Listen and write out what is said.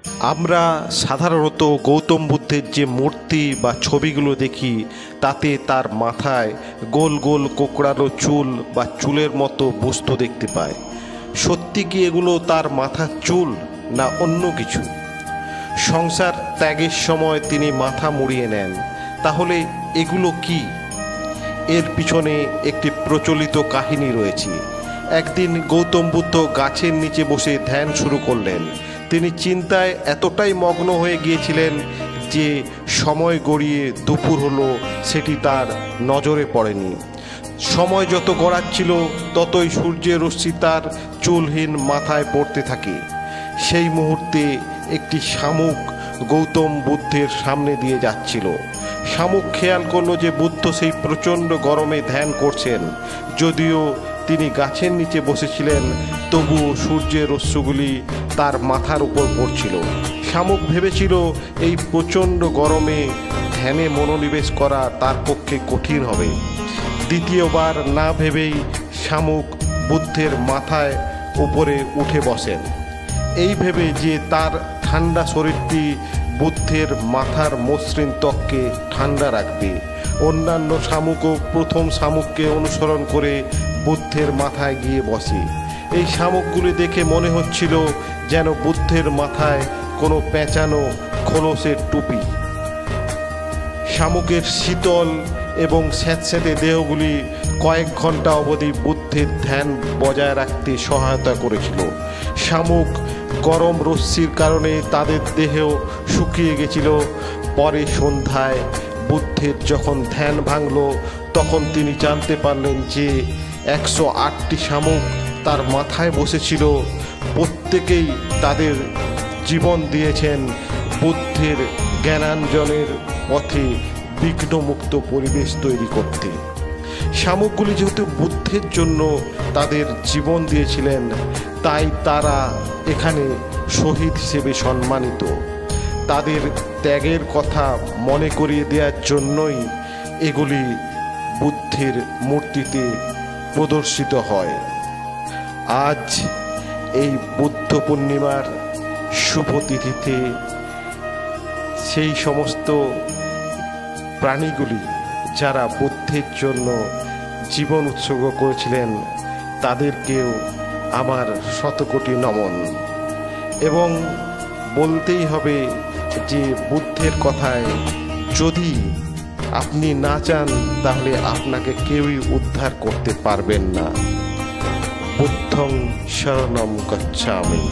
আমরা সাধারণত গৌতম বুদ্ধের যে মূর্তি বা ছবিগুলো দেখি তাতে তার মাথায় গোল গোল কোঁকড়ানো চুল বা চুলের মতো বস্তু দেখতে পাই। সত্যি কি এগুলো তার মাথার চুল না অন্য কিছু? সংসার ত্যাগের সময় তিনি মাথা মুড়িয়ে নেন, তাহলে এগুলো কি? এর পিছনে একটি প্রচলিত কাহিনী রয়েছে। একদিন গৌতম বুদ্ধ গাছের নিচে বসে ধ্যান শুরু করলেন। তিনি চিন্তায় এতটাই মগ্ন হয়ে গিয়েছিলেন যে সময় গড়িয়ে দুপুর হলো সেটি তার নজরে পড়েনি। সময় যত গড়াচ্ছিল ততই সূর্যের রশ্মি তার চুলহীন মাথায় পড়তে থাকে। সেই মুহূর্তে একটি শামুক গৌতম বুদ্ধের সামনে দিয়ে যাচ্ছিল। শামুক খেয়াল করলো যে বুদ্ধ সেই প্রচণ্ড গরমে ধ্যান করছেন। যদিও তিনি গাছের নিচে বসেছিলেন, তবুও সূর্যের রশ্মিগুলি তার মাথার উপর পড়ছিল। শামুক ভেবেছিল এই প্রচণ্ড গরমে ধ্যানে মনোনিবেশ করা তার পক্ষে কঠিন হবে। দ্বিতীয়বার না ভেবেই শামুক বুদ্ধের মাথায় উপরে উঠে বসেন, এই ভেবে যে তার ঠান্ডা শরীরটি বুদ্ধের মাথার মসৃণ ত্বককে ঠান্ডা রাখবে। অন্যান্য শামুকও প্রথম শামুককে অনুসরণ করে বুদ্ধের মাথায় গিয়ে বসে। এই শামুকগুলি দেখে মনে হচ্ছিল যেন বুদ্ধের মাথায় কোনো পেঁচানো খোলসের টুপি। শামুকের শীতল এবং স্যাঁতস্যাঁতে দেহগুলি কয়েক ঘন্টা অবধি বুদ্ধের ধ্যান বজায় রাখতে সহায়তা করেছিল। শামুক গরম রশ্মির কারণে তাদের দেহেও শুকিয়ে গেছিল। পরে সন্ধ্যায় বুদ্ধের যখন ধ্যান ভাঙল, তখন তিনি জানতে পারলেন যে 108টি শামুক তার মাথায় বসেছিল। প্রত্যেকেই তাদের জীবন দিয়েছেন বুদ্ধের জ্ঞানাঞ্জনের পথে বিঘ্নমুক্ত পরিবেশ তৈরি করতে। শামুকগুলি যেহেতু বুদ্ধের জন্য তাদের জীবন দিয়েছিলেন, তাই তারা এখানে শহীদ হিসেবে সম্মানিত। তাদের ত্যাগের কথা মনে করিয়ে দেওয়ার জন্যই এগুলি বুদ্ধের মূর্তিতে প্রদর্শিত হয়। আজ এই বুদ্ধ পূর্ণিমার শুভ তিথিতে সেই সমস্ত প্রাণীগুলি যারা বুদ্ধের জন্য জীবন উৎসর্গ করেছিলেন তাদেরকেও আমার শতকোটি নমন। এবং বলতেই হবে যে বুদ্ধের কথায় যদি আপনি না চান তাহলে আপনাকে কেউই উদ্ধার করতে পারবেন না। বুদ্ধং শরণং গচ্ছামি।